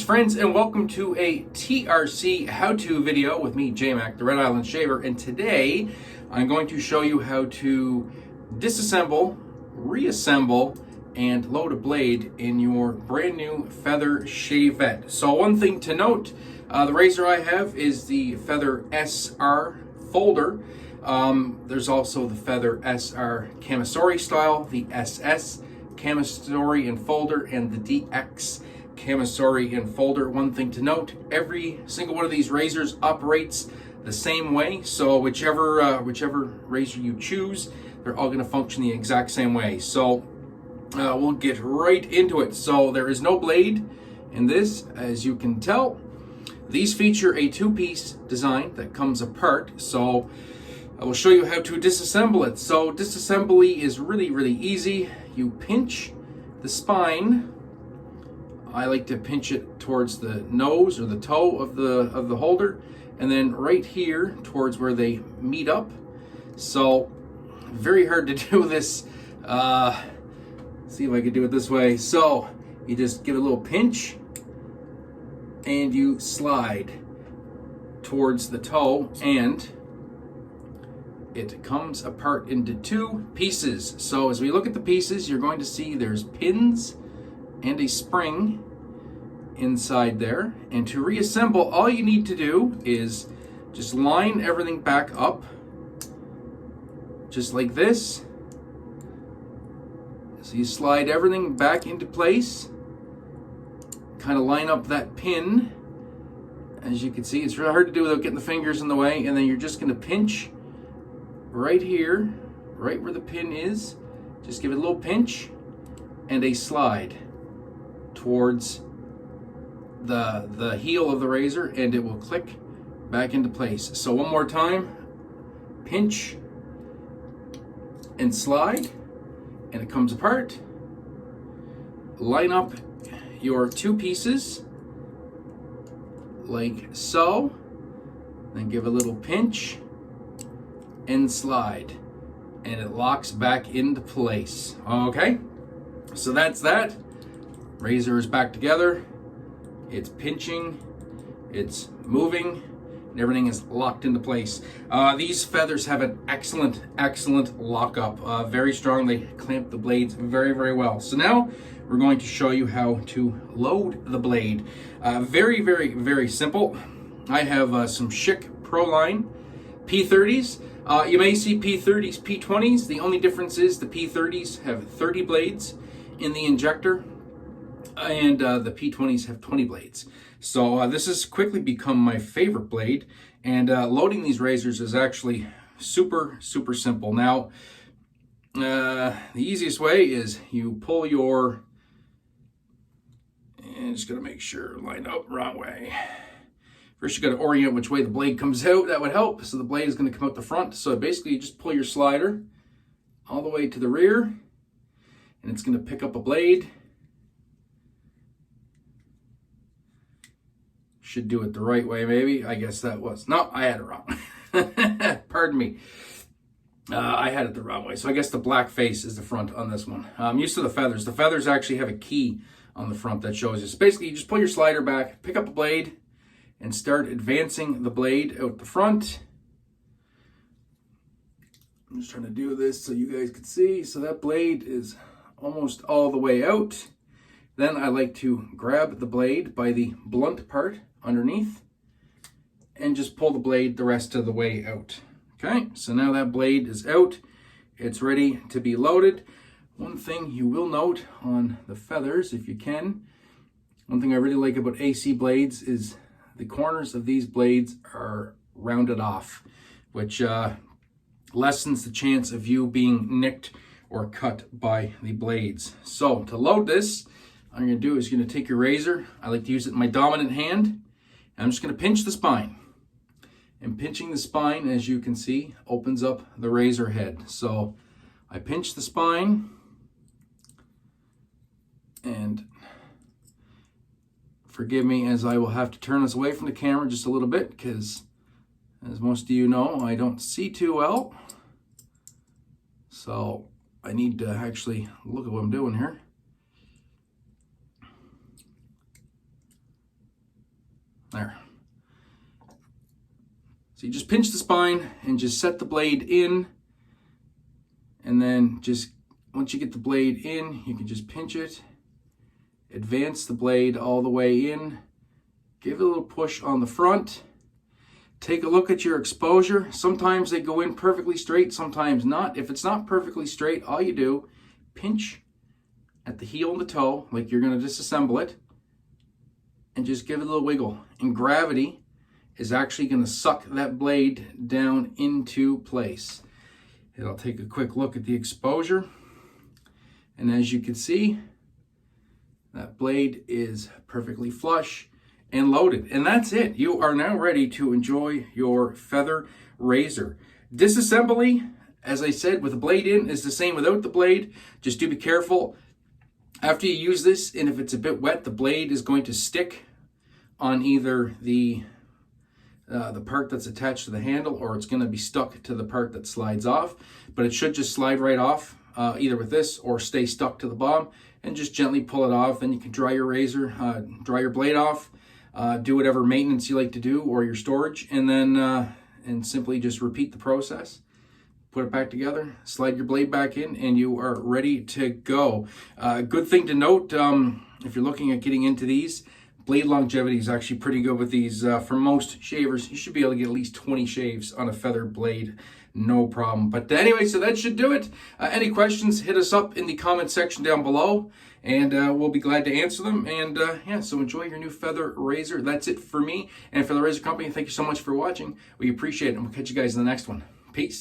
friends, and welcome to a TRC how-to video with me, J-Mac, the Red Island Shaver. And today, I'm going to show you how to disassemble, reassemble, and load a blade in your brand new Feather Shavette. So one thing to note, the razor I have is the Feather SR folder. There's also the Feather SR Camisori style, the SS Camisori and folder, and the DX Camisori and folder. One thing to note, every single one of these razors operates the same way. So whichever razor you choose, they're all going to function the exact same way. So we'll get right into it. So there is no blade in this, as you can tell. These feature a two-piece design that comes apart. So I will show you how to disassemble it. So disassembly is really easy. You pinch the spine. I like to pinch it towards the nose or the toe of the holder, and then right here towards where they meet up. So very hard to do this. See if I can do it this way. So you just give it a little pinch and you slide towards the toe, and it comes apart into two pieces. So as we look at the pieces, you're going to see there's pins and a spring inside there. And to reassemble, all you need to do is just line everything back up, just like this. So you slide everything back into place, kind of line up that pin. As you can see, it's really hard to do without getting the fingers in the way, and then you're just going to pinch right here, right where the pin is. Just give it a little pinch and a slide towards the heel of the razor, and it will click back into place. So one more time, pinch and slide, and it comes apart. Line up your two pieces like so, then give a little pinch and slide, and it locks back into place. Okay, so that's that. Razor is back together. It's pinching, it's moving, and everything is locked into place. These feathers have an excellent lockup. Very strong. They clamp the blades very well. So now we're going to show you how to load the blade. Very simple. I have some Schick Proline P30s. You may see P30s, P20s. The only difference is the P30s have 30 blades in the injector, and the P20s have 20 blades. So this has quickly become my favorite blade, and loading these razors is actually super simple. Now, the easiest way is you pull your, and just gotta make sure, line up, wrong way. First, you got to orient which way the blade comes out. That would help. So the blade is going to come out the front. So basically, you just pull your slider all the way to the rear, and it's going to pick up a blade. Should do it the right way, maybe. I guess that was, no, I had it wrong. Pardon me. I had it the wrong way. So I guess the black face is the front on this one. I'm used to the feathers. The feathers actually have a key on the front that shows you. So basically, you just pull your slider back, pick up a blade, and start advancing the blade out the front. I'm just trying to do this so you guys can see. So that blade is almost all the way out. Then I like to grab the blade by the blunt part underneath and just pull the blade the rest of the way out. Okay, so now that blade is out. It's ready to be loaded. One thing you will note on the feathers, if you can, one thing I really like about AC blades is the corners of these blades are rounded off, which lessens the chance of you being nicked or cut by the blades. So to load this, all you're gonna do is you're gonna take your razor. I like to use it in my dominant hand. And I'm just gonna pinch the spine. And pinching the spine, as you can see, opens up the razor head. So I pinch the spine, and forgive me as I will have to turn this away from the camera just a little bit, because as most of you know, I don't see too well. So I need to actually look at what I'm doing here. There. So you just pinch the spine and just set the blade in. And then just once you get the blade in, you can just pinch it, advance the blade all the way in, give it a little push on the front. Take a look at your exposure. Sometimes they go in perfectly straight, sometimes not. If it's not perfectly straight, all you do, pinch at the heel and the toe, like you're going to disassemble it, and just give it a little wiggle. And gravity is actually going to suck that blade down into place. And I'll take a quick look at the exposure. And as you can see, that blade is perfectly flush and loaded. And that's it. You are now ready to enjoy your feather razor. Disassembly, as I said, with the blade in is the same without the blade. Just do be careful after you use this, and if it's a bit wet, the blade is going to stick on either the part that's attached to the handle, or it's going to be stuck to the part that slides off. But it should just slide right off, either with this or stay stuck to the bottom, and just gently pull it off. Then you can dry your razor, dry your blade off, do whatever maintenance you like to do, or your storage, and then and simply just repeat the process. Put it back together, slide your blade back in, and you are ready to go. Good thing to note, if you're looking at getting into these, blade longevity is actually pretty good with these. For most shavers, you should be able to get at least 20 shaves on a feather blade, no problem. But anyway, so that should do it. Any questions, hit us up in the comment section down below, and we'll be glad to answer them. And yeah, so enjoy your new feather razor. That's it for me and for the Razor Company. Thank you so much for watching. We appreciate it, and we'll catch you guys in the next one. Peace.